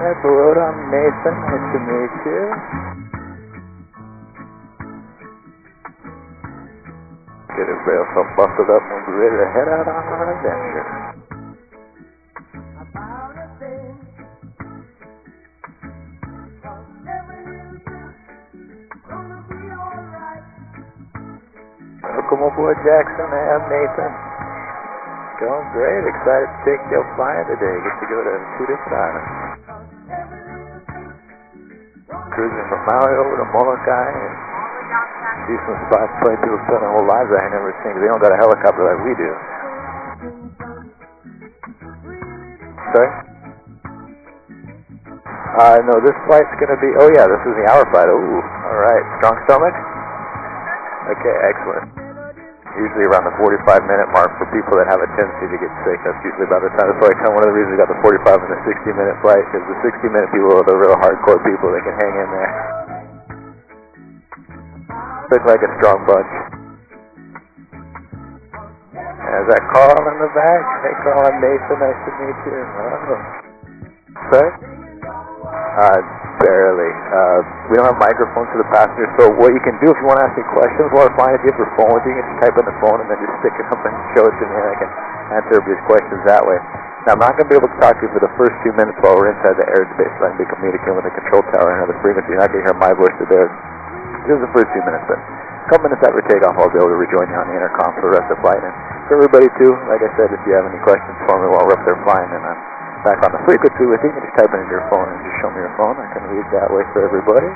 Hello, I'm Nathan. Nice to meet you. Get everybody else all buckled up and we're ready to head out on our adventure. Welcome aboard, Jackson. I'm Nathan. Going great. Excited to take you flying today. Get to go to 2 different islands. Cruising from Maui over to Molokai and see some spots probably people spend their whole lives I ain't never seen. They don't got a helicopter like we do. Sorry? No, this flight's going to be... Oh, yeah, this is the hour flight. Ooh, all right. Strong stomach? Okay, excellent. Usually around the 45-minute mark for people that have a tendency to get sick. That's usually about the time. That's why one of the reasons we got the 45 and the 60-minute flight, because the 60-minute people are the real hardcore people that can hang in there. Look like a strong bunch. There's that Carl in the back. Hey, Carl, I'm Nathan. Nice to meet you. Oh. Sorry? Barely. We don't have microphones for the passengers, so what you can do if you want to ask me questions while we're flying, if you have your phone with you, you can just type in the phone and then just stick it up and show it to me, and I can answer everybody's questions that way. Now, I'm not going to be able to talk to you for the first 2 minutes while we're inside the airspace, so I can be communicating with the control tower and the frequency. You're not going to hear my voice to theirs. Just the first 2 minutes, but a couple minutes after takeoff, I'll be able to rejoin you on the intercom for the rest of the flight. And for everybody, too, like I said, if you have any questions for me while we're up there flying and I'm back on the frequency with you, you can just type it into your phone and just show me your phone. I can read that way for everybody.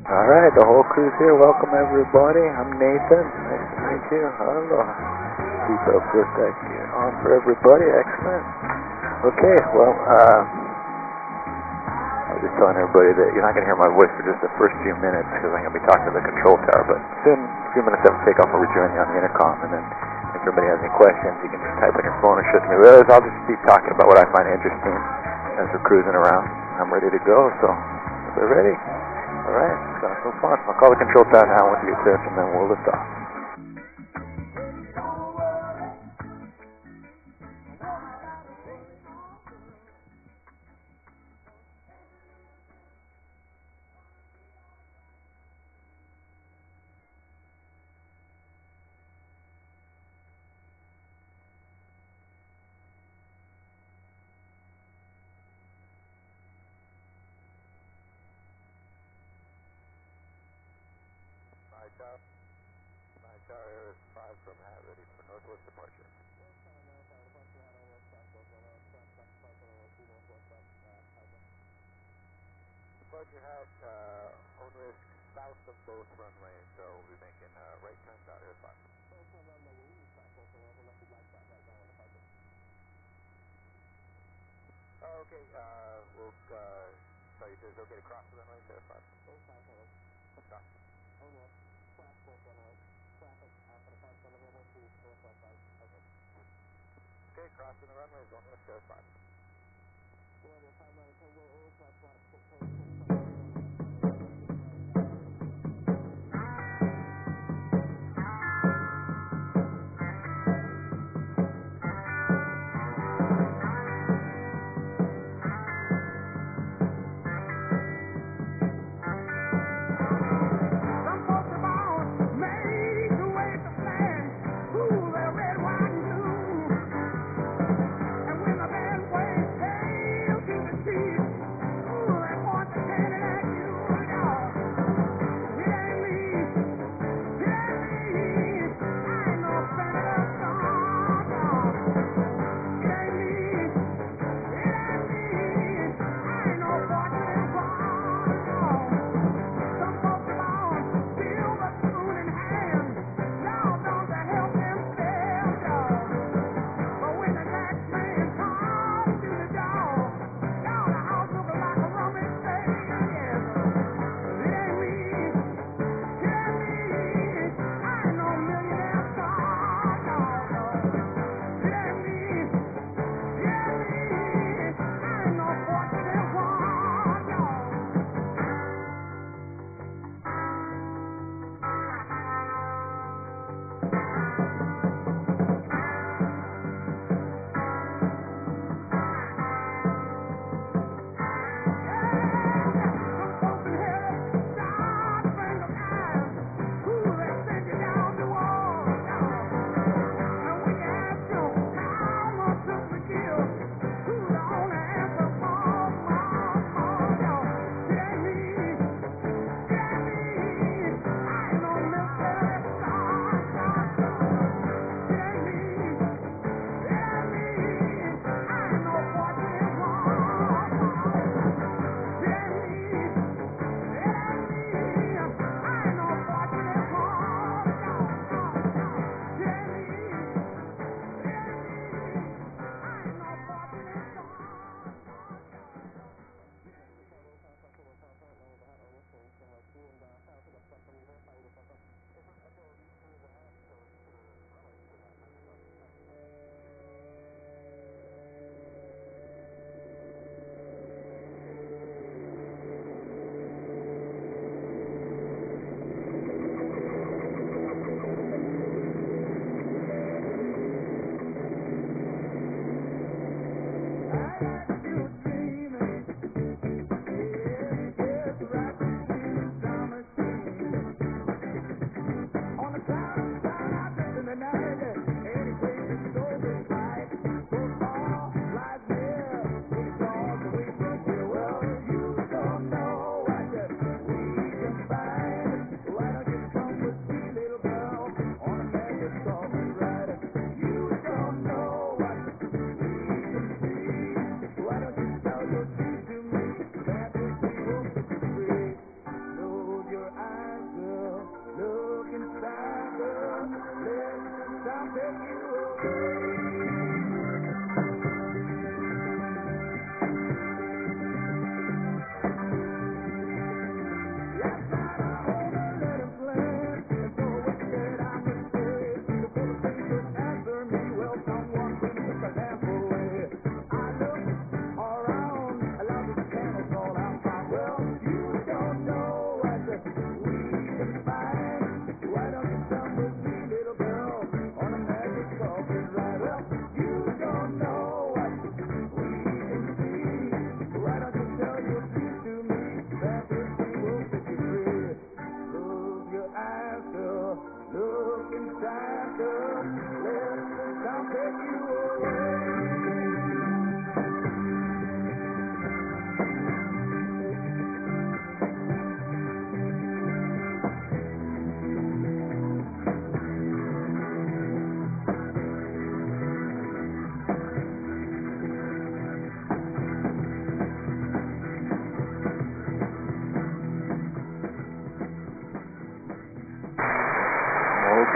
Alright, the whole crew's here. Welcome everybody. I'm Nathan. Nice to meet you. Hello. Keep up with that gear on for everybody. Excellent. Okay, well, I was just telling everybody that you're not going to hear my voice for just the first few minutes because I'm going to be talking to the control tower, but soon, a few minutes after takeoff, I'll rejoin you on the intercom, and then if everybody has any questions, you can just type on your phone or shoot me. Otherwise, I'll just be talking about what I find interesting as we're cruising around. I'm ready to go, so if they're ready. Alright, it's going to be fun. I'll call the control tower now once you get there, and then we'll lift off. My tower here is 5 from hat, ready for northwest departure. Departure hat, on risk south of both runways, so we'll be making right turns out here at 5. Oh, okay, we'll, sorry, is it okay to cross the runway there at 5? Stop. Okay, crossing the runway, going west there at 5. Red, white, and blue. And when the band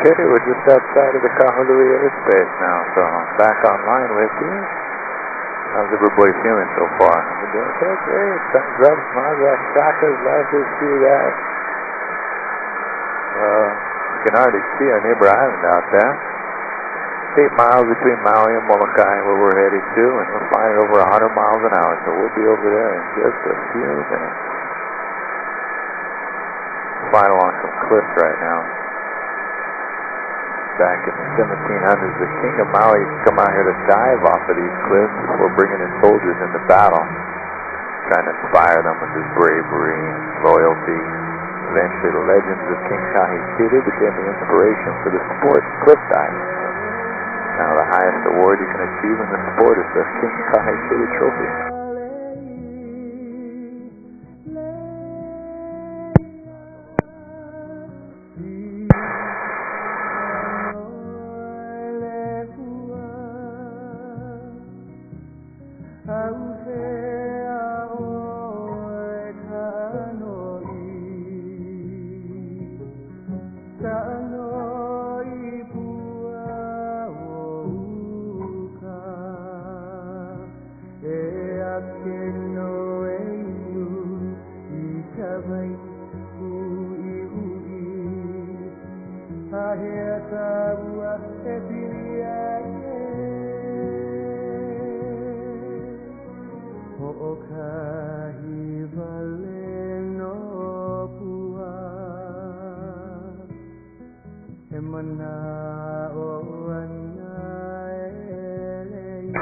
Okay, we're just outside of the Kahului airspace now, so I'm back online with you. How's everybody feeling so far? We're doing okay, great. Thumbs up, smiles up, shockers, love to see that. You can already see our neighbor island out there. 8 miles between Maui and Molokai where we're headed to, and we're flying at over 100 miles an hour, so we'll be over there in just a few minutes. Flying along some cliffs right now. Back in the 1700s, the king of Maui used to come out here to dive off of these cliffs before bringing his soldiers into battle, trying to inspire them with his bravery and loyalty. Eventually, the legends of King Kahului became the inspiration for the sport cliff diving. Now, the highest award you can achieve in the sport is the King Kahului Trophy.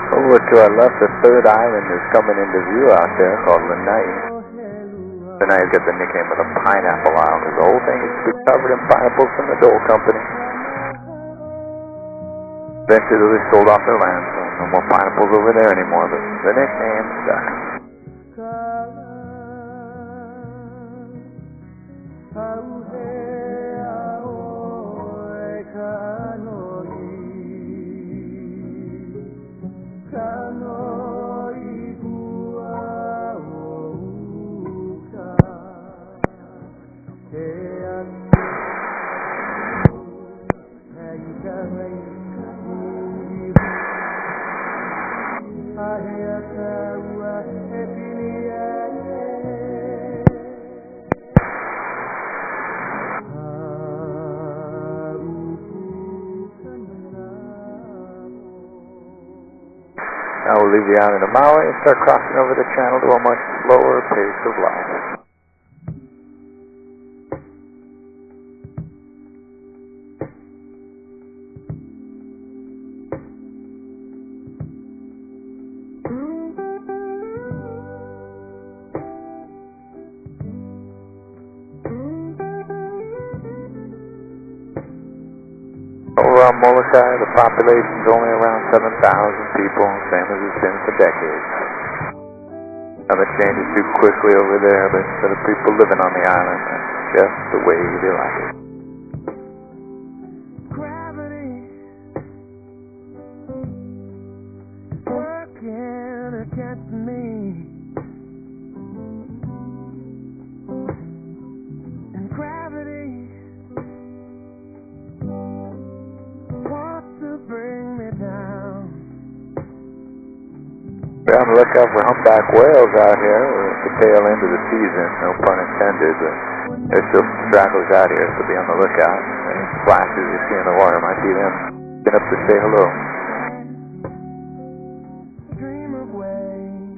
Over to our left, the third island is coming into view out there called Lanai. Lanai's got the nickname of the Pineapple Island because the whole thing is covered in pineapples from the Dole Company. Eventually they sold off their land, so no more pineapples over there anymore, but the nickname stuck. Now we'll leave the island of Maui and start crossing over the channel to a much slower pace of life. Over on Molokai, the population's only around 7,000 people, same as it's been for decades. Nothing changes too quickly over there, but instead of people living on the island, that's just the way they like it. Gravity working against me, and gravity bring me down. We're on the lookout for humpback whales out here. We're at the tail end of the season, no pun intended, but there's still some stragglers out here, so be on the lookout. Any splashes you see in the water might be them. Get up to say hello.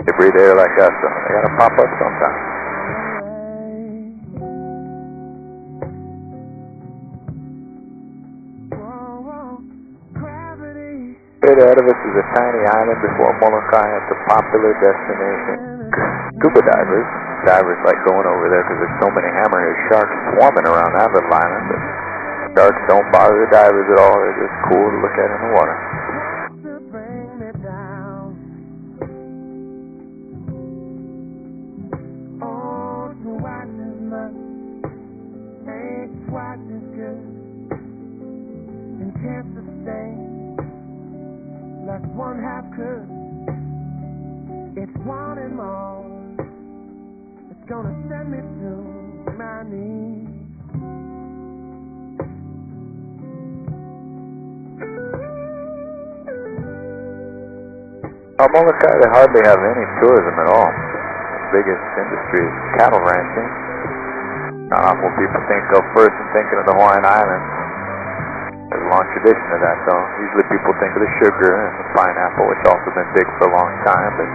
They breathe air like us, though. They gotta pop up sometime. Straight ahead of us is a tiny island before Molokai. It's a popular destination. Scuba divers like going over there because there's so many hammerhead sharks swarming around that little island. But Sharks don't bother the divers at all. They're just cool to look at in the water. To bring me down. Oh, twice as much ain't twice as good, and can't sustain like one half could. It's wanting more. It's gonna send me to my knees. Molokai, they hardly have any tourism at all. The biggest industry is cattle ranching. Not often will people think of first and thinking of the Hawaiian Islands. There's a long tradition of that, though. Usually people think of the sugar and the pineapple, which also been big for a long time, but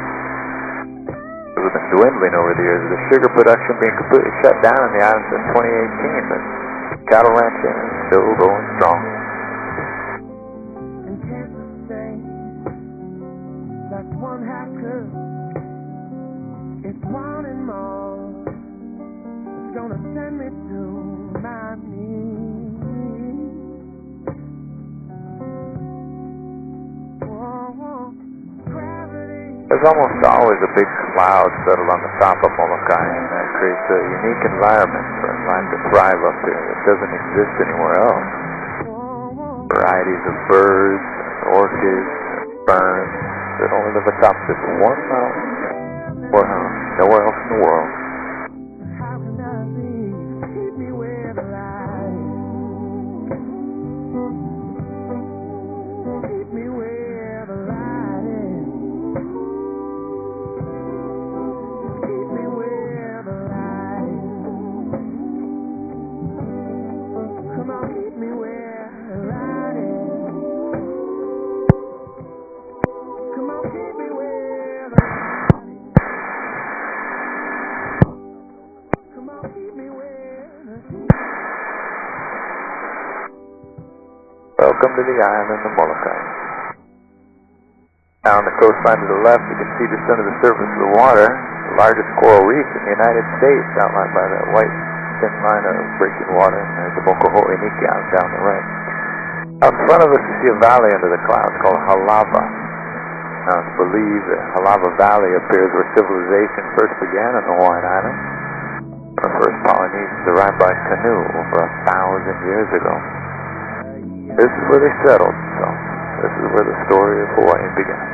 it's been dwindling over the years. The sugar production being completely shut down in the islands since 2018, but cattle ranching is still going strong. And can't sustain like one half could. It's wanting more. It's gonna send me to my knees. Whoa, gravity. There's almost always a big cloud settled on the top of Molokai, and that creates a unique environment for life to thrive up here that doesn't exist anywhere else. Varieties of birds, orchids, ferns that only live atop this one mountain, or nowhere else in the world. How can I be? Keep me where the light is. Keep me where the light is. Keep me where the light is. Come on, keep me where the light is. Come on, keep me where the light is. Come on, keep me where the Welcome to the island of Molokai. Now on the coastline to the left, you can see just under the surface of the water, the largest coral reef in the United States, outlined by that white thin line of breaking water. And there's the Mokohoe Niki Island down the right. Out in front of us, you see a valley under the clouds called Halava. Now it's believed that Halava Valley appears where civilization first began in the Hawaiian Islands. The first Polynesians arrived by canoe over 1,000 years ago. This is where they settled, so this is where the story of Hawaii began.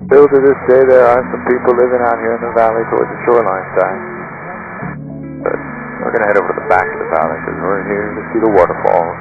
Still to this day, there are some people living out here in the valley towards the shoreline side. But we're going to head over to the back of the valley because we're here to see the waterfalls.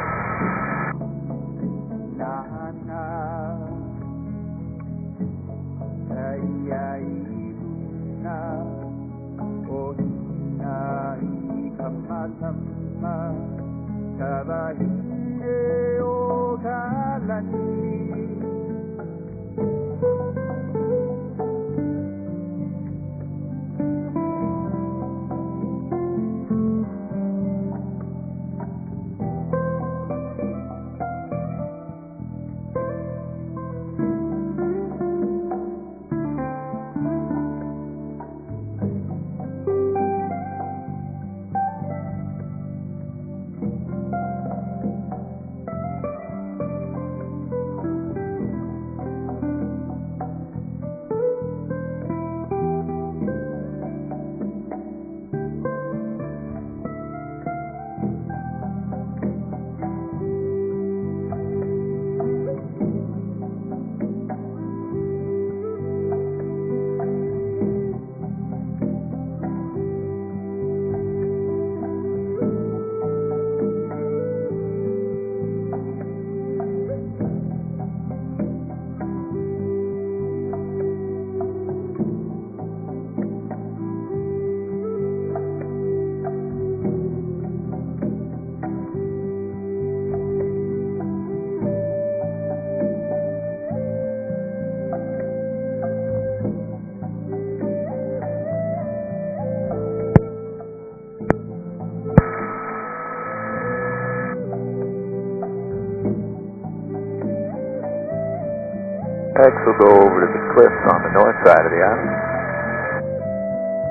Next we'll go over to the cliffs on the north side of the island.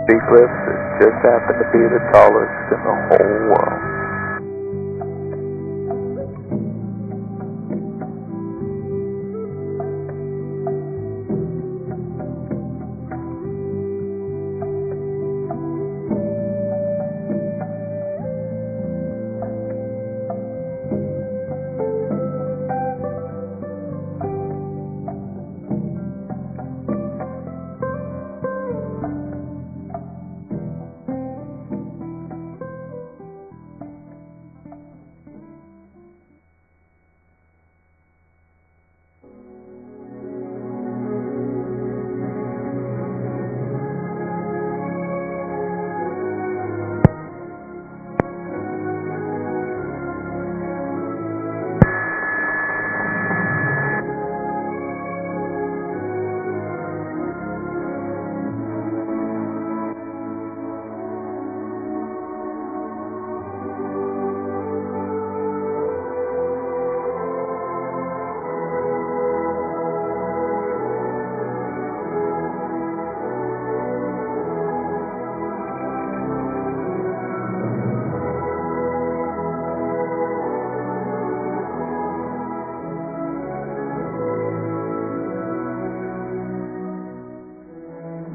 Sea cliffs that just happen to be the tallest in the whole world.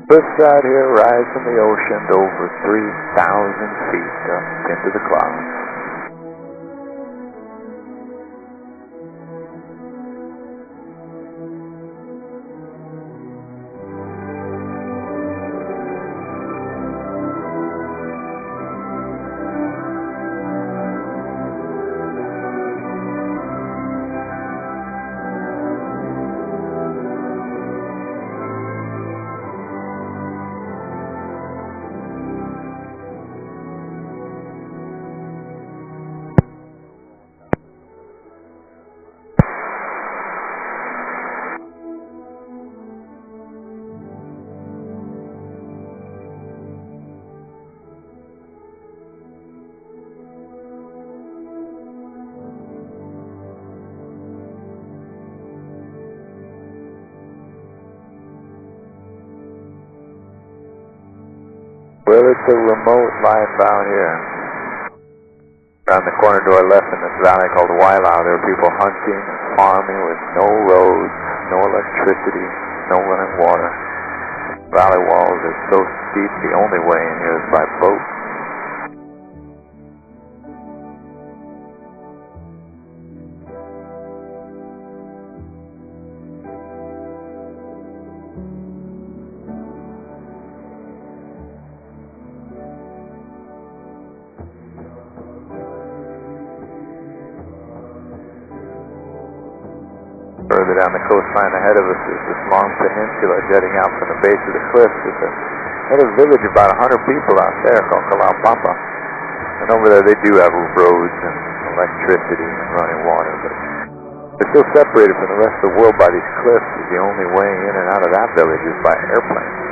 Cliffside here rise from the ocean to over 3,000 feet up into the clouds. Well, it's a remote line down here. Around the corner to our left in this valley called Wailau, there are people hunting and farming with no roads, no electricity, no running water. Valley walls are so steep, the only way in here is by boat. Further down the coastline ahead of us is this long peninsula jutting out from the base of the cliffs. It's another village of about 100 people out there called Kalaupapa. And over there they do have roads and electricity and running water, but they're still separated from the rest of the world by these cliffs. The only way in and out of that village is by airplane.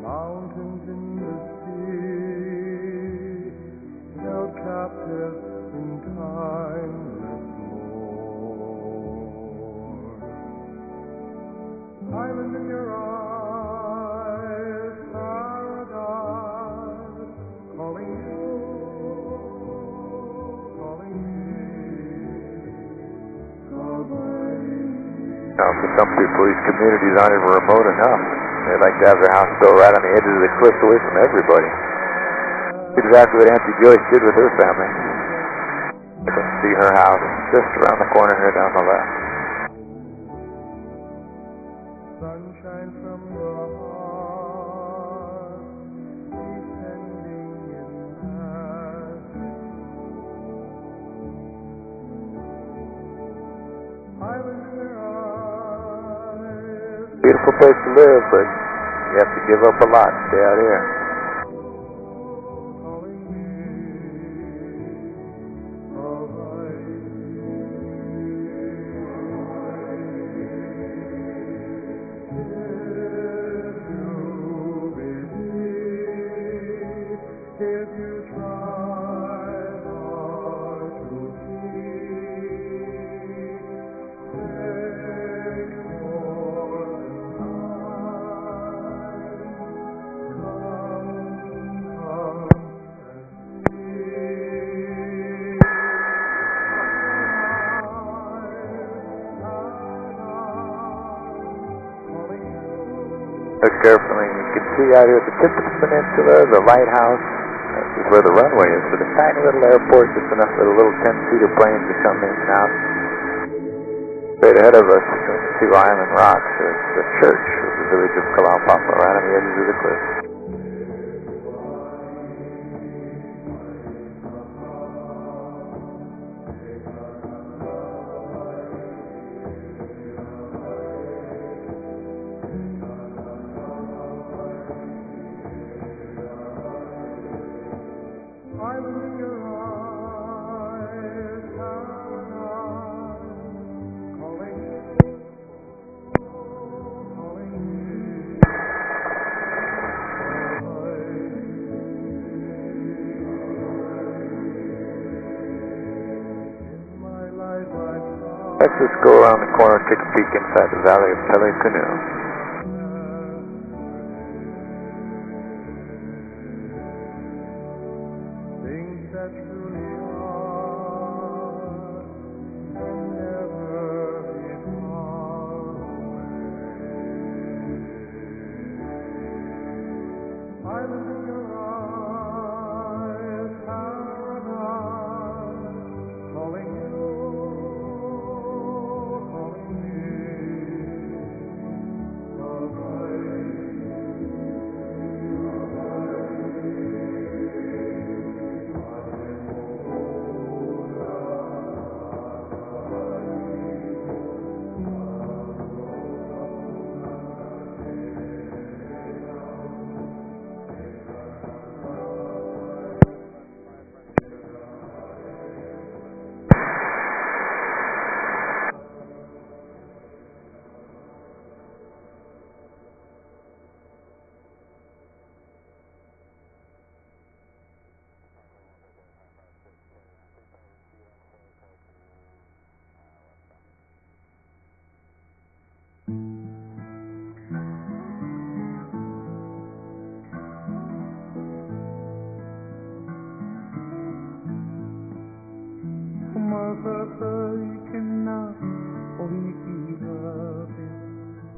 Mountains in the sea, held captive in timeless lore. Island in your eyes, paradise, calling you, calling me, away. Now, for some people, these communities aren't even remote enough. They like to have their house built right on the edges of the cliffs away from everybody. Exactly what Auntie Joyce did with her family. You can see her house just around the corner here down the left. Sunshine from the heart, descending in magic. Island in your eyes. Beautiful place to live, but you have to give up a lot to stay out here. Look carefully. You can see out here at the tip of the peninsula, the lighthouse. This is where the runway is for the tiny little airport, just enough for the little 10-seater planes to come in and out. Straight ahead of us, between the two island rocks, is the church of the village of Kalaupapa, right on the edges of the cliff. Let's just go around the corner and take a peek inside the valley of Pelekunu. Things that truly are can never be far away. I look in your eyes, paradise, calling you.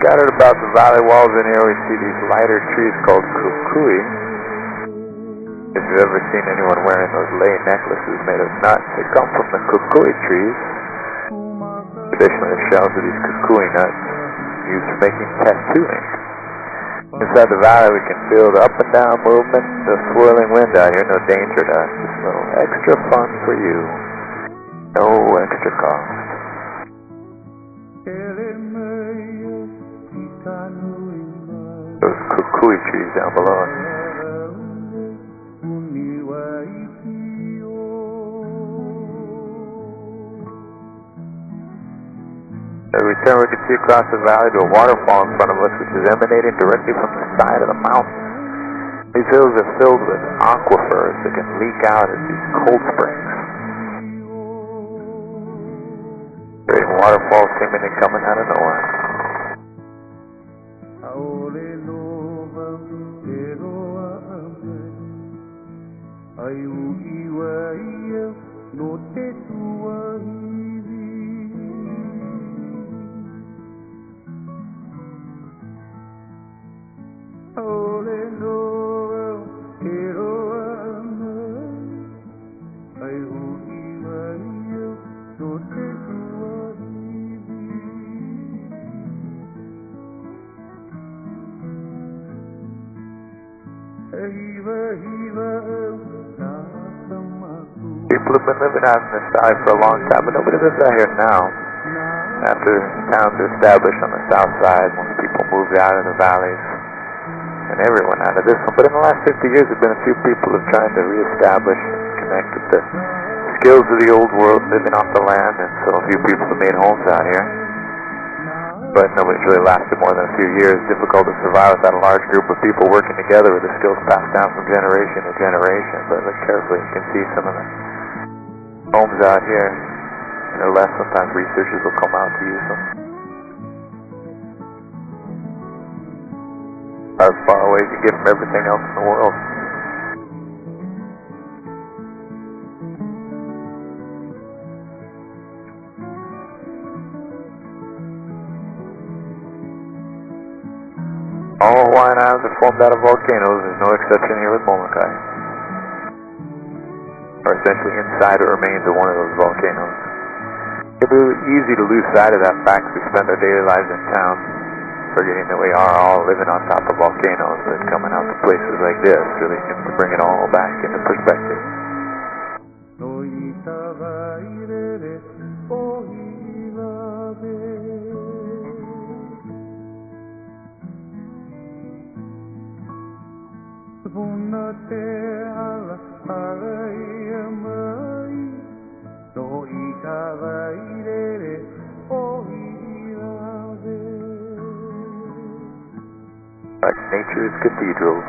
Scattered about the valley walls in here, we see these lighter trees called kukui. If you've ever seen anyone wearing those lei necklaces made of nuts, they come from the kukui trees. Traditionally, the shells of these kukui nuts used for making tattooing. Inside the valley, we can feel the up and down movement, the swirling wind out here. No danger to us. Just a little extra fun for you. No extra cost. Those kukui trees down below us. As we turn, we can see across the valley to a waterfall in front of us, which is emanating directly from the side of the mountain. These hills are filled with aquifers that can leak out as these cold springs. Great waterfalls seemingly coming out of nowhere. People have been living out in this valley for a long time, but nobody lives out here now. After towns are established on the south side, most people moved out of the valleys, and everyone out of this one. But in the last 50 years, there have been a few people who have tried to reestablish and connect with the skills of the old world, living off the land, and so a few people have made homes out here. but nobody's really lasted more than a few years. Difficult to survive without a large group of people working together with the skills passed down from generation to generation. But look carefully, you can see some of the homes out here. And they're left, sometimes researchers will come out to use them. As far away as you get from everything else in the world. All Hawaiian islands are formed out of volcanoes. There's no exception here with Molokai. Are essentially inside or remains of one of those volcanoes. It's easy to lose sight of that fact as we spend our daily lives in town, forgetting that we are all living on top of volcanoes, but coming out to places like this really seems to bring it all back into perspective. Like nature's cathedrals.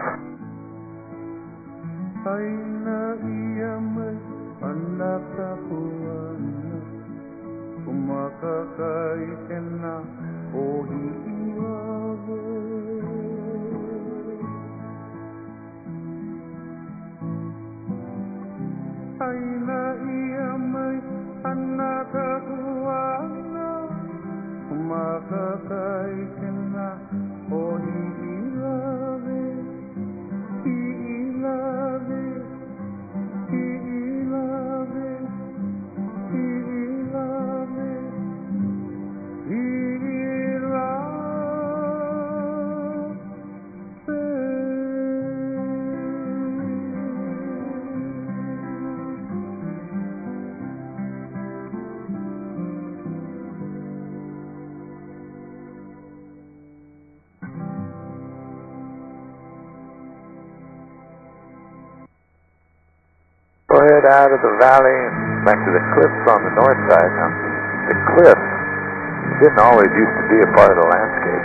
Go ahead out of the valley and back to the cliffs on the north side now. The cliffs didn't always used to be a part of the landscape.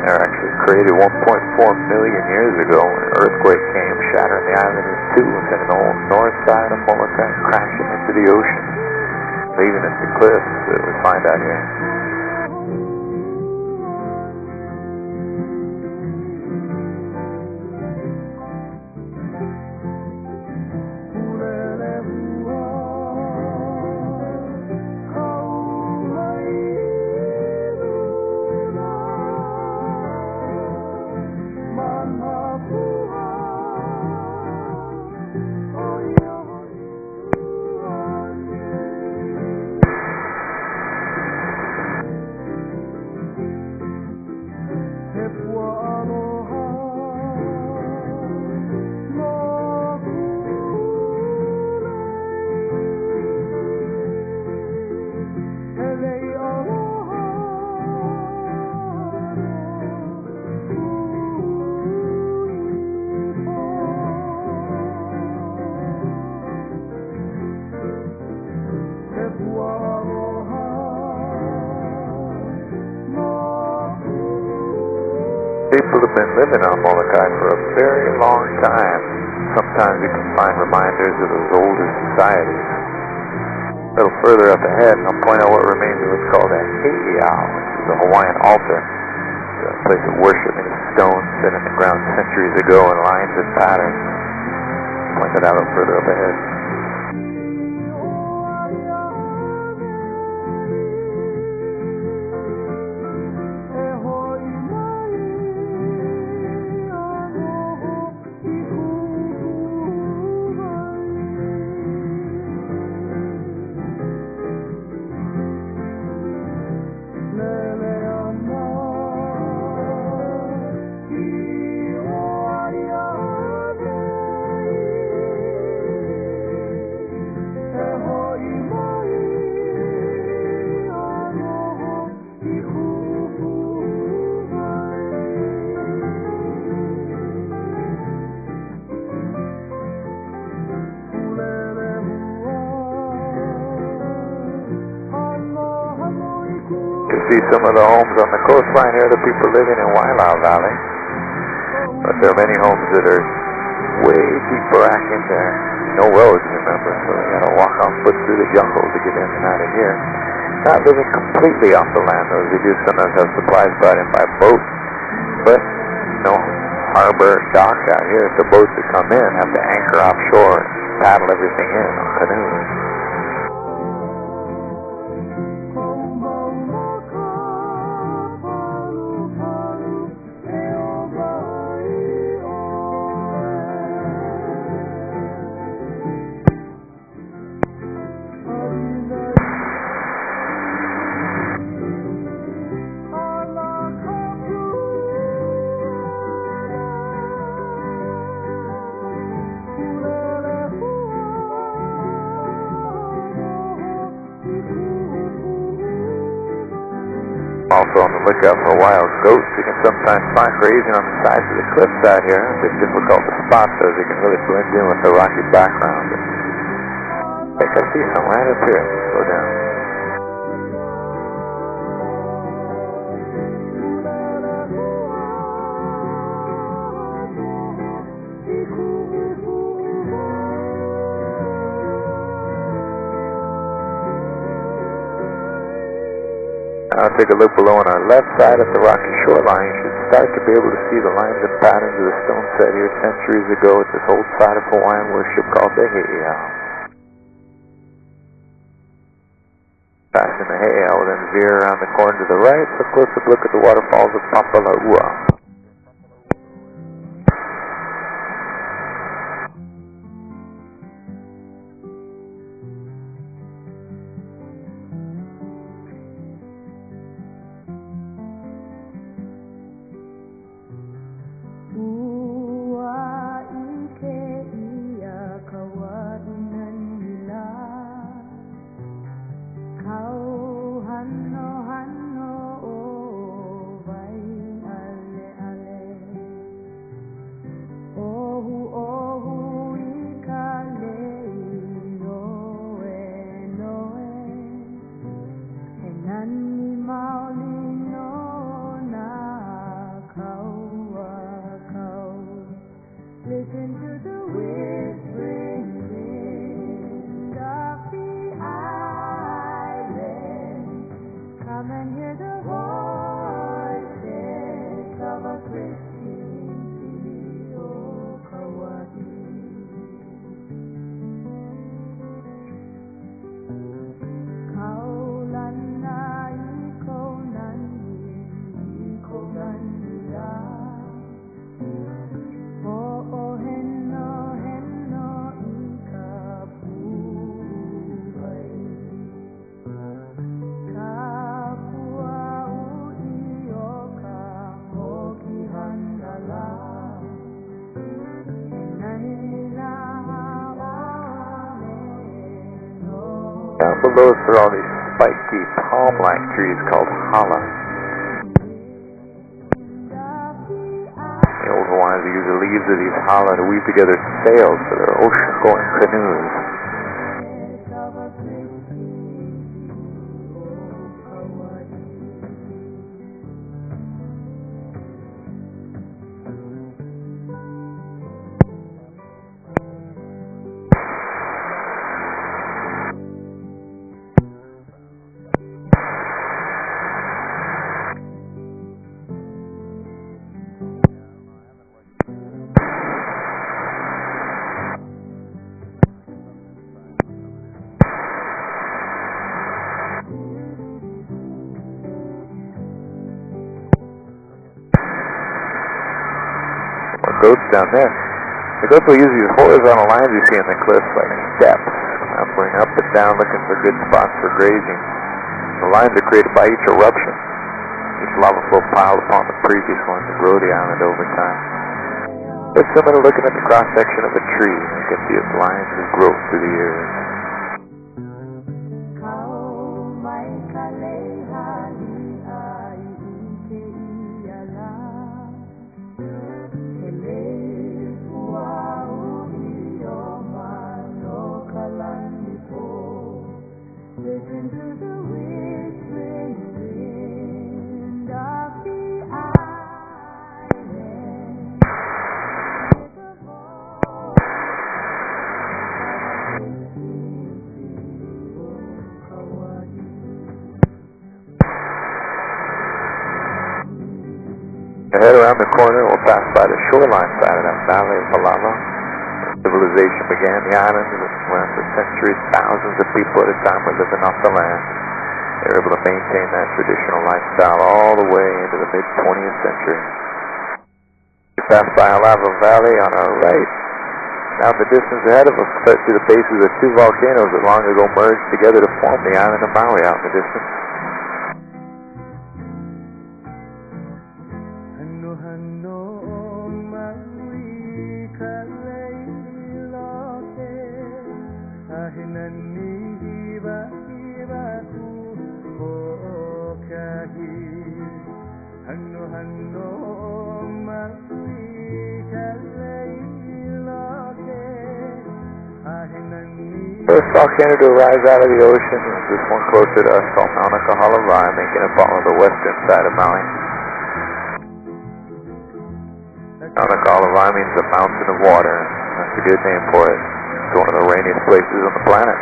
They were actually created 1.4 million years ago when an earthquake came, shattering the island in two, and sending the whole north side of Molokai crashing into the ocean, leaving us the cliffs that we find out here. People have been living on Molokai for a very long time. Sometimes you can find reminders of those older societies. A little further up ahead, I'll point out what remains of what's called a heiau, which is a Hawaiian altar. It's a place of worship made of stone set in the ground centuries ago in lines and patterns. I'll point that out a little further up ahead. see some of the homes on the coastline here, the people living in Wailau Valley. But there are many homes that are way deep back in there. No roads, remember, so they gotta walk on foot through the jungle to get in and out of here. Not living completely off the land, though. They do sometimes have supplies brought in by boat. But, harbor, dock out here, the boats that come in have to anchor offshore and paddle everything in on canoes. Also on the lookout for wild goats. You can sometimes find grazing on the sides of the cliffs out here. It's difficult to spot those. They can really blend in with the rocky background. I think I see some right up here. Slow down. Now take a look below on our left side at the rocky shoreline. You should start to be able to see the lines and patterns of the stone set here centuries ago at this old site of Hawaiian worship called the Heiau. Passing the Heiau, then veer around the corner to the right for a closer look at the waterfalls of Papalaua. Listen to the whispering wind of the island. Come and hear the voices of a Christine Kauai. Kaulana iko nani la. Down below us are all these spiky palm-like trees called hala. The old Hawaiians use the leaves of these hala to weave together sails for their ocean-going canoes. Goats down there. The goats will use these horizontal lines you see in the cliffs like steps, clambering up and down looking for good spots for grazing. The lines are created by each eruption. Each lava flow piled upon the previous one to grow the island over time. It's similar to looking at the cross-section of a tree. You can see its lines of growth through the years. Listen to the whispering wind. the corner, we'll pass by the shoreline side of that valley of Malala. Civilization began. The island went for centuries. Thousands of people at a time were living off the land. They were able to maintain that traditional lifestyle all the way into the mid-20th century. We pass by Alava Valley on our right. Now the distance ahead of us, start to the bases of two volcanoes that long ago merged together to form the island of Maui out in the distance. First volcano to rise out of the ocean is this one closer to us called Molokai, making it follow the western side of Maui. Molokai means the mountain of water. That's a good name for it. It's one of the rainiest places on the planet.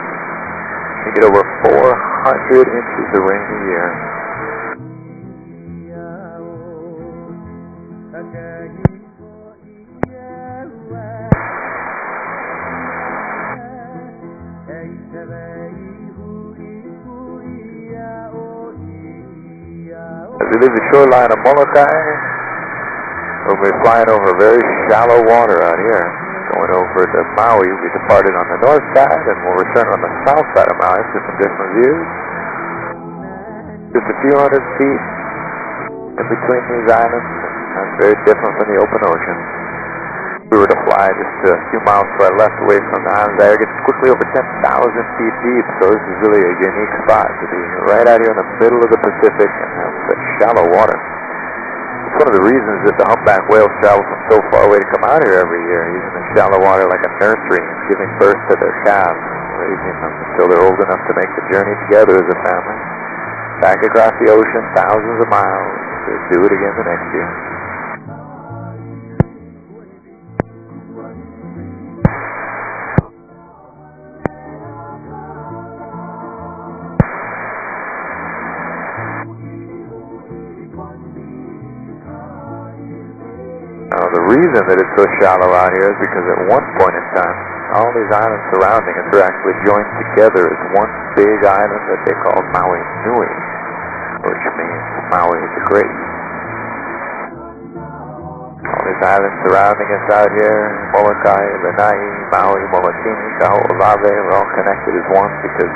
You get over 400 inches of rain a year. As we leave the shoreline of Molokai, we'll be flying over very shallow water out here. Going over to Maui, we departed on the north side, and we'll return on the south side of Maui for some different views. Just a few hundred feet in between these islands. That's very different from the open ocean. If we were to fly just a few miles to our left away from the islands, it gets quickly over 10,000 feet deep, so this is really a unique spot to be right out here in the middle of the Pacific and have such shallow water. It's one of the reasons that the humpback whales travel from so far away to come out here every year, using the shallow water like a nursery and giving birth to their calves, raising them until they're old enough to make the journey together as a family. Back across the ocean, thousands of miles, to do it again the next year. Now, the reason that it's so shallow out here is because at one point in time, all these islands surrounding us are actually joined together as one big island that they call Maui Nui, which means Maui the Great. All these islands surrounding us out here, Molokai, Lanai, Maui, Molotini, Kaho'olawe, we're all connected as one because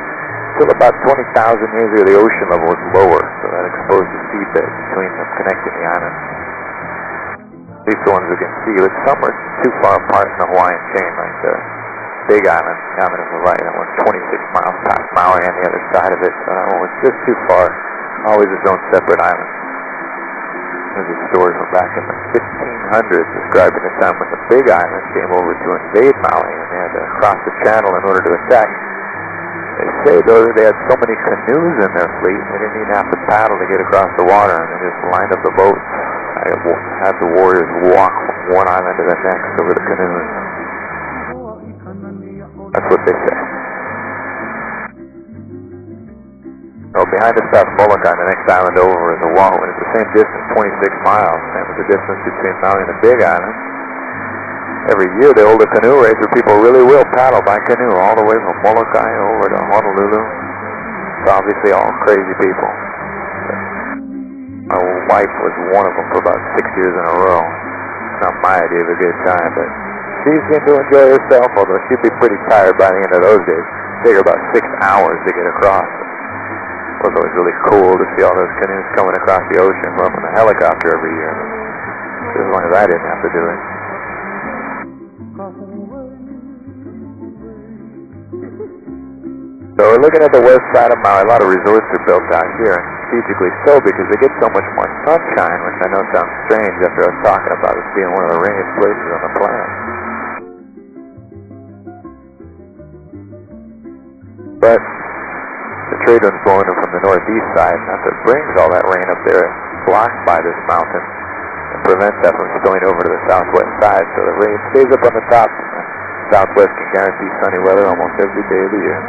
until about 20,000 years ago, the ocean level was lower, so that exposed the seabed between them, connecting the islands. These are the ones we can see, but some are too far apart in the Hawaiian chain, like the Big Island, down in Hawaii. That one's 26 miles past Maui on the other side of it, so that one was just too far. Always its own separate island. There's a story from back in the 1500s describing the time when the Big Island came over to invade Maui, and they had to cross the channel in order to attack. They say, though, that they had so many canoes in their fleet, they didn't even have to paddle to get across the water, and they just lined up the boats. Had the warriors walk from one island to the next over the canoes. That's what they say. Well, behind us past Molokai, the next island over is Oahu, and it's the same distance, 26 miles. Same as the distance between Maui and the Big Island. Every year they hold a canoe race where people really will paddle by canoe all the way from Molokai over to Honolulu. It's obviously all crazy people. My wife was one of them for about 6 years in a row. It's not my idea of a good time, but she seemed to enjoy herself, although she'd be pretty tired by the end of those days. It took her about 6 hours to get across. It was always really cool to see all those canoes coming across the ocean from a helicopter every year. As long as I didn't have to do it. So we're looking at the west side of Maui. A lot of resorts are built out here, and strategically so because they get so much more sunshine, which I know sounds strange after I was talking about it being one of the rainiest places on the planet. But the trade wind's blowing in from the northeast side, and after it brings all that rain up there, it's blocked by this mountain and prevents that from spilling over to the southwest side, so the rain stays up on the top. The southwest can guarantee sunny weather almost every day of the year.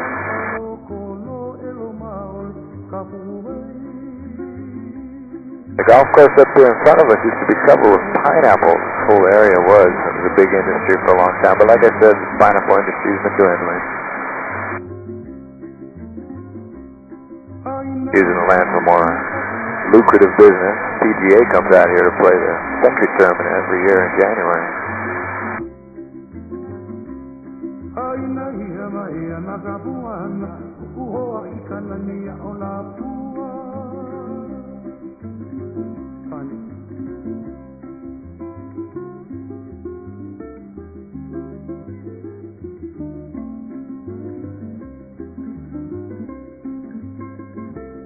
The golf course up here in front of us used to be covered with pineapples. This whole area was. It was a big industry for a long time. But like I said, the pineapple industry has been dwindling. Using the land for more lucrative business. PGA comes out here to play the Century Tournament every year in January.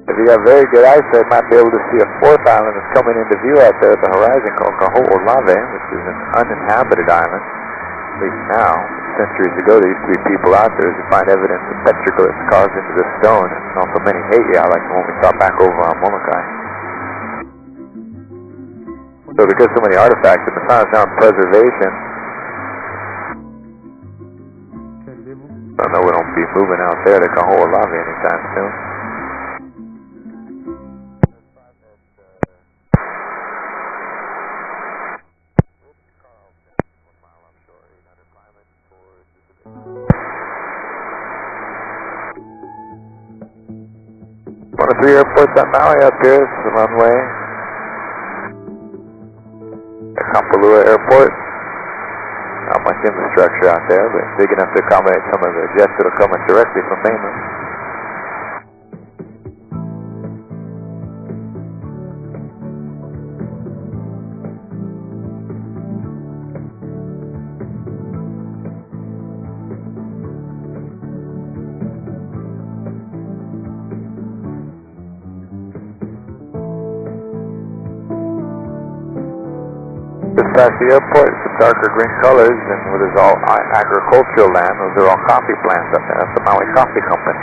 If you got very good eyesight, you might be able to see a fourth island that's coming into view out there at the horizon called Kaho'olawe, which is an uninhabited island, at least now. Centuries ago, there used to be people out there to find evidence of petroglyphs carved into the stone, and also many heiau, like the one we saw back over on Molokai. So because so many artifacts have been found, it's now in preservation. I know we don't be moving out there to Kaho'olawe anytime soon. One of 3 airports on Maui up here. This is the runway. Kapalua Airport. Not much infrastructure out there, but big enough to accommodate some of the jets that are coming directly from mainland. Just past the airport, some darker green colors, and with its all agricultural land, those are all coffee plants up there. That's the Maui Coffee Company.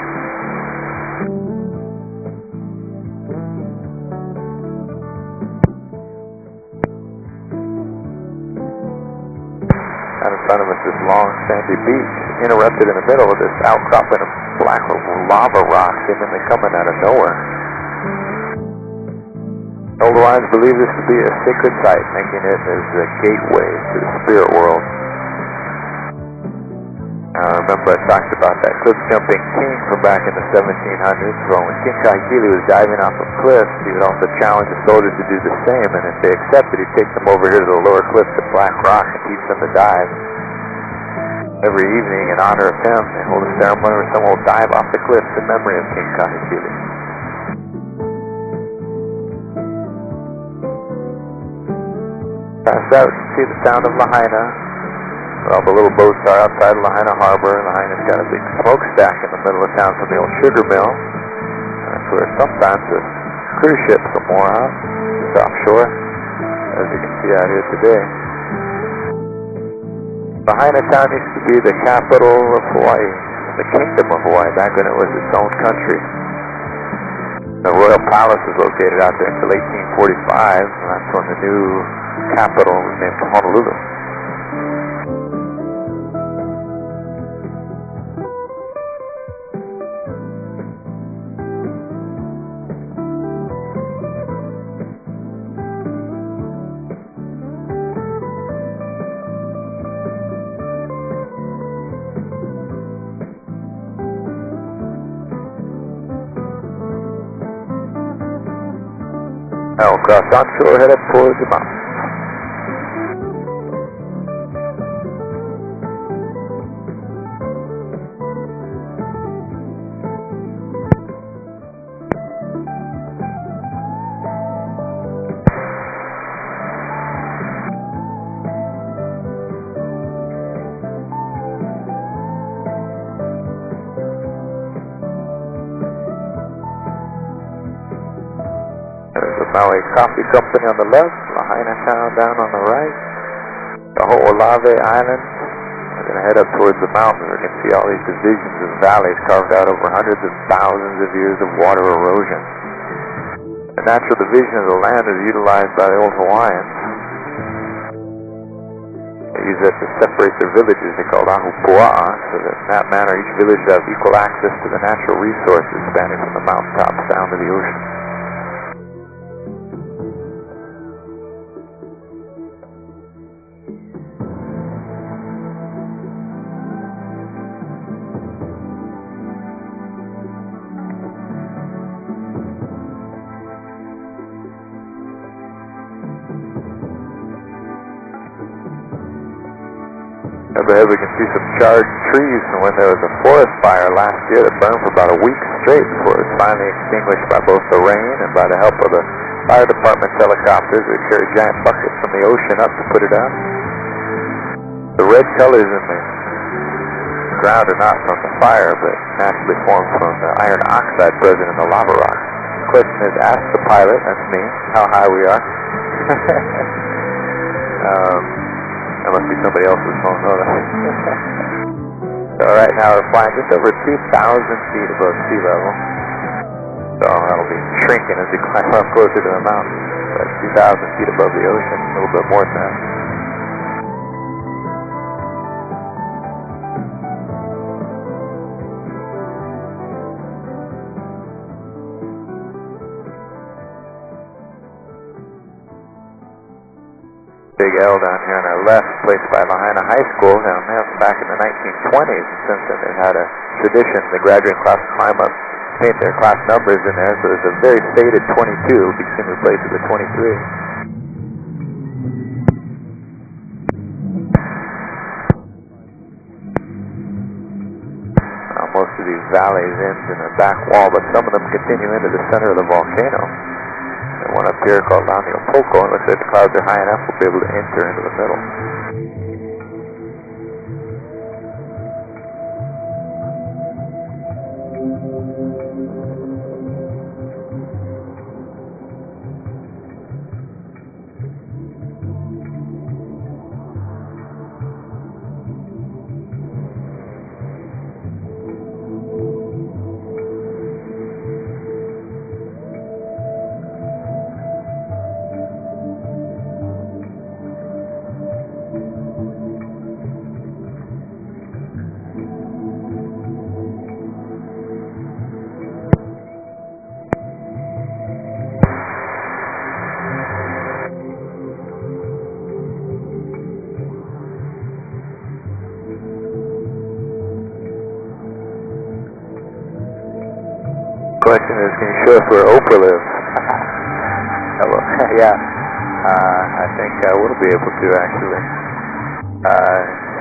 And in front of us, this long sandy beach, interrupted in the middle with this outcropping of black lava rocks, seemingly coming out of nowhere. Old Hawaiians believe this to be a sacred site, making it as a gateway to the spirit world. I remember I talked about that cliff-jumping king from back in the 1700s. Well, when King Kahekili was diving off of cliffs, he would also challenge the soldiers to do the same, and if they accepted, he'd take them over here to the lower cliffs at Black Rock and teach them to dive. Every evening, in honor of him, they hold a ceremony where someone will dive off the cliffs in memory of King Kahekili. Pass out, you can see the town of Lahaina, where all the little boats are outside Lahaina Harbor. Lahaina's got a big smokestack in the middle of town from the old sugar mill. That's where sometimes the cruise ships will moor out, just offshore, as you can see out here today. Lahaina town used to be the capital of Hawaii, the kingdom of Hawaii, back when it was its own country. The Royal Palace was located out there until 1845, and that's when the new capital was named Honolulu. Now cross onshore, head up towards the mountains. Maui Coffee Company on the left, Lahaina Town down on the right, Kaho'olawe Island. We're going to head up towards the mountains. We can see all these divisions of valleys carved out over hundreds of thousands of years of water erosion. The natural division of the land is utilized by the old Hawaiians. They use it to separate their villages. They call it ahupua'a, so that in that manner each village has equal access to the natural resources spanning from the mountaintops down to the ocean. Up ahead we can see some charred trees from when there was a forest fire last year that burned for about a week straight before it was finally extinguished by both the rain and by the help of the fire department's helicopters that carry giant buckets from the ocean up to put it out. The red colors in the ground are not from the fire, but naturally formed from the iron oxide present in the lava rock. The question is, ask the pilot, that's me, how high we are. That must be somebody else's phone. So right now we're flying just over 2,000 feet above sea level. So that'll be shrinking as we climb up closer to the mountain. But 2,000 feet above the ocean, a little bit more than that. Big L down here on our left, placed by Lahaina High School down there back in the 1920s. And since then they had a tradition, the graduating class climb up, paint their class numbers in there, so there's a very faded 22, will be soon replaced with a 23. Most of these valleys end in a back wall, but some of them continue into the center of the volcano. There's one up here called Launiopolco, and looks like the clouds are high enough we'll be able to enter into the middle. Question is, can you show us where Oprah lives? Hello. Yeah, I think I will be able to actually.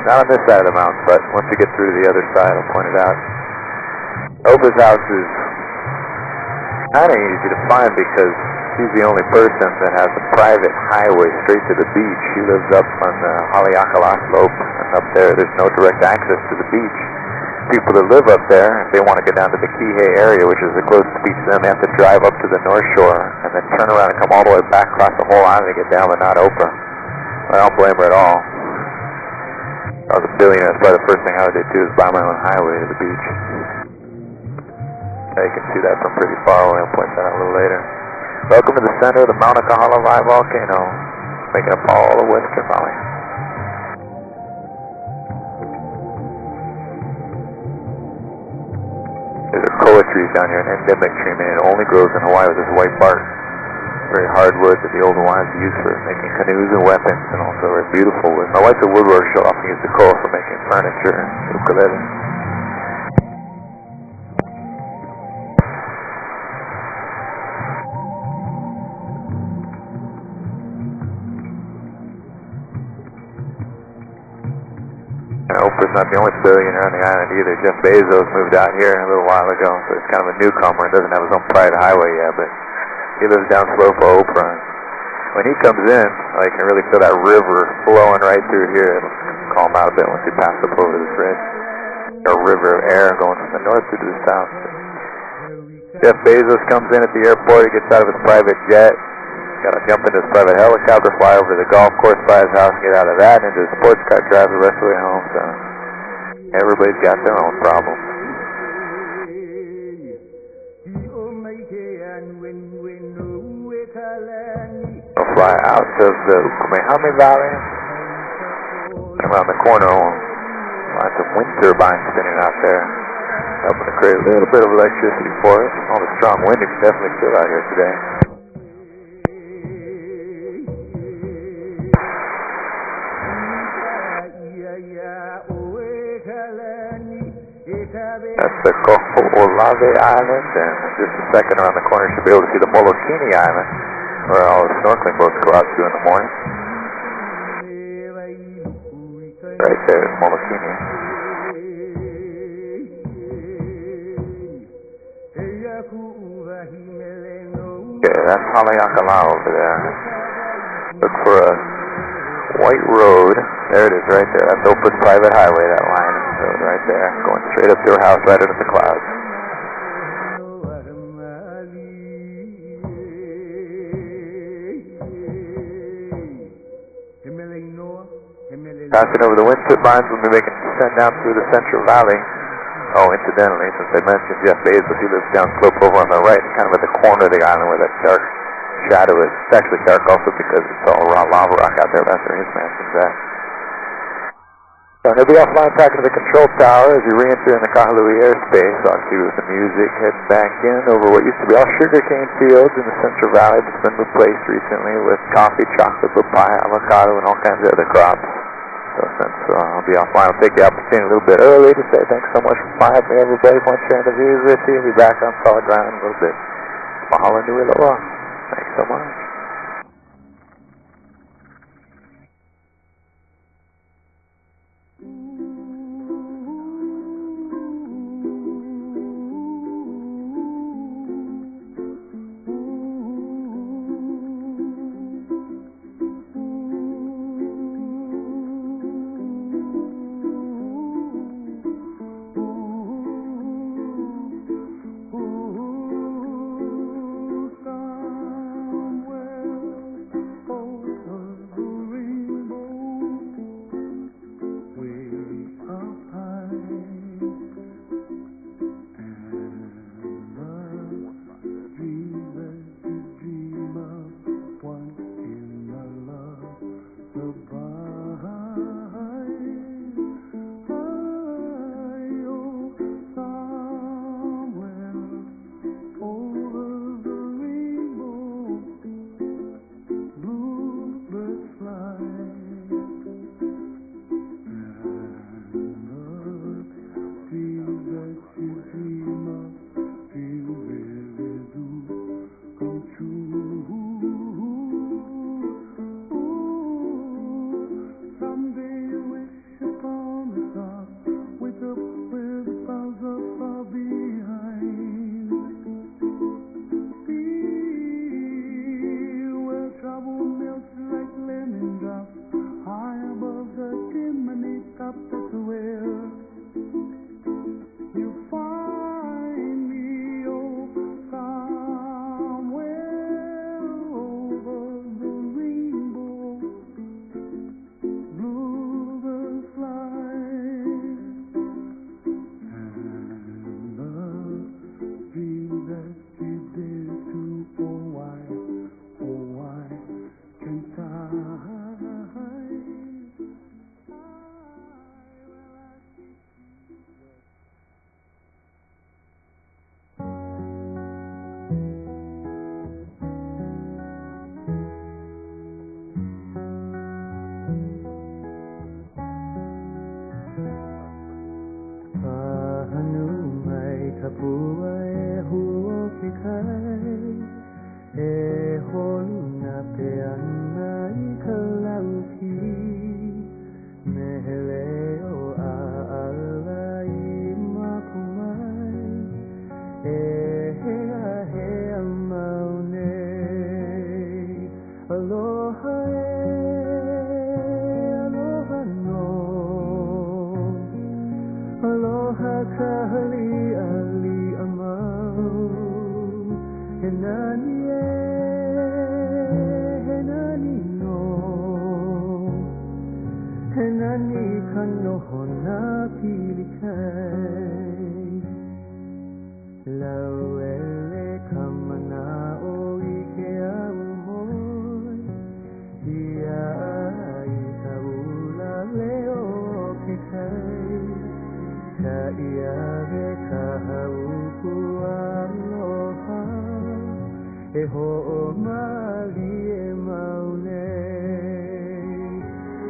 Not on this side of the mountain, but once we get through to the other side, I'll point it out. Oprah's house is kind of easy to find because she's the only person that has a private highway straight to the beach. She lives up on the Haleakala slope, and up there's no direct access to the beach. People that live up there, if they want to get down to the Kihei area, which is the closest beach to them, they have to drive up to the North Shore and then turn around and come all the way back across the whole island to get down, but not Oprah. I don't blame her at all. If I was a billionaire, that's probably the first thing I would do too, is buy my own highway to the beach. Now you can see that from pretty far away. I'll point that out a little later. Welcome to the center of the Mauna Kahala volcano, making up all of western Maui. There's a koa tree down here, an endemic tree, man. It only grows in Hawaii with this white bark. Very hardwood that the old Hawaiians used for making canoes and weapons, and also very beautiful wood. My wife's a woodworker. She'll often use the koa for making furniture and ukulele. Oprah's not the only billionaire on the island either. Jeff Bezos moved out here a little while ago, so it's kind of a newcomer. Doesn't have his own private highway yet, but he lives down slope for Oprah. When he comes in, I can really feel that river flowing right through here. It'll calm out a bit once we pass up over this ridge. A river of air going from the north to the south. Jeff Bezos comes in at the airport. He gets out of his private jet. Got to jump into his private helicopter, fly over to the golf course by his house, get out of that, and into his sports car, drive the rest of the way home. So everybody's got their own problems. We'll fly out of the Ukumehame Valley, around the corner, lots of wind turbines spinning out there, helping to create a little bit of electricity for us. All the strong wind you can definitely feel out here today. That's the Koho'olave Island, and in just a second around the corner you should be able to see the Molokai Island, where all the snorkeling boats go out to in the morning. Right there is Molokai. Okay, that's Haleakala over there. Look for a white road. There it is right there. That's open private highway, that line is road right there. Going straight up to your house right into the clouds. Passing over the wind chip lines, we'll be making a descent down through the Central Valley. Oh, incidentally, since I mentioned Jeff Bezos, he lives down slope over on the right, kind of at the corner of the island where that dark shadow is. It's actually dark also because it's all raw lava rock out there. That's where his mansion's at. So he'll be offline back to the control tower as you re-enter in the Kahului airspace. Obviously with the music heading back in over what used to be all sugarcane fields in the Central Valley, but it's been replaced recently with coffee, chocolate, papaya, avocado, and all kinds of other crops. So since I'll be offline, I'll take the opportunity a little bit early to say thanks so much for flying with me, everybody. Once sharing the views with you, we'll be back on solid ground in a little bit. Mahalo nui loa. Thanks so much.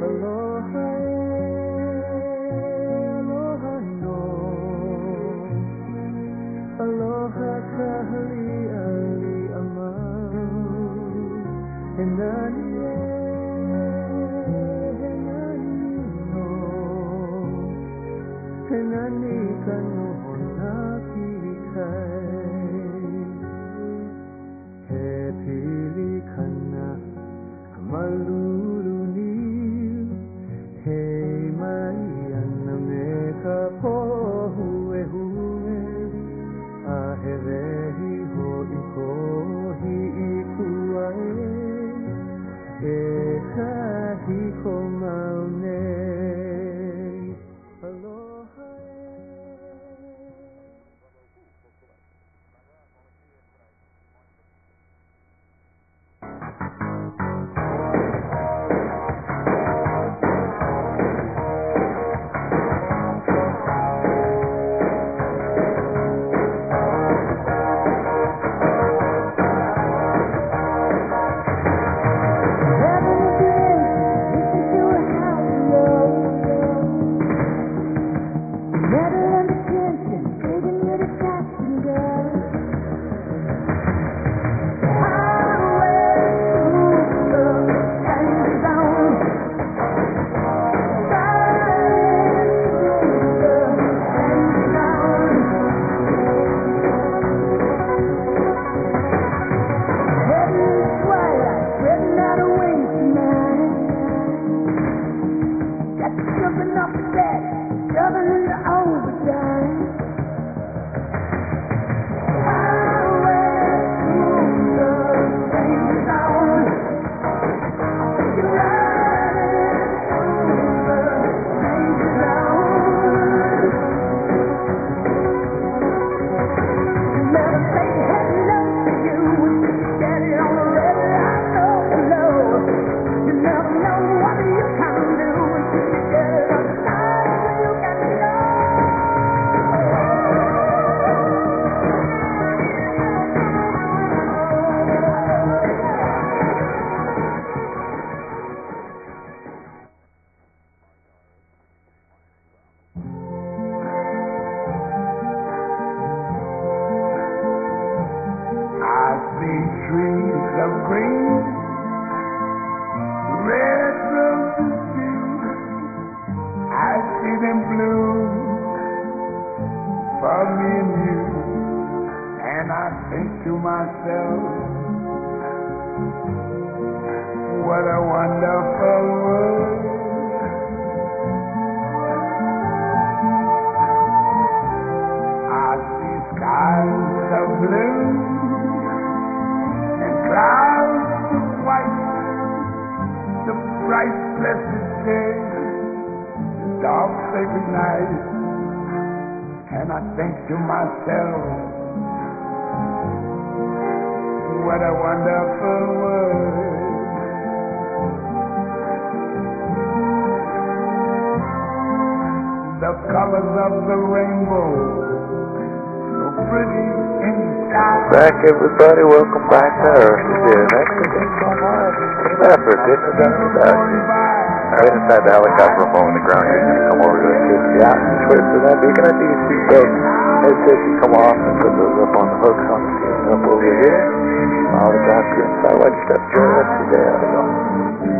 Aloha, aloha no. Back, everybody. Welcome back to Earth. This is Mexican Online. Team effort. Getting it done with us. Right inside the helicopter for a moment. The ground crew is going to come over to assist you out. Just wait for that beacon. I think you see those headsets you come off and put those up on the hooks on the team up over here. All the ground crew inside. Watch your step. Join us today.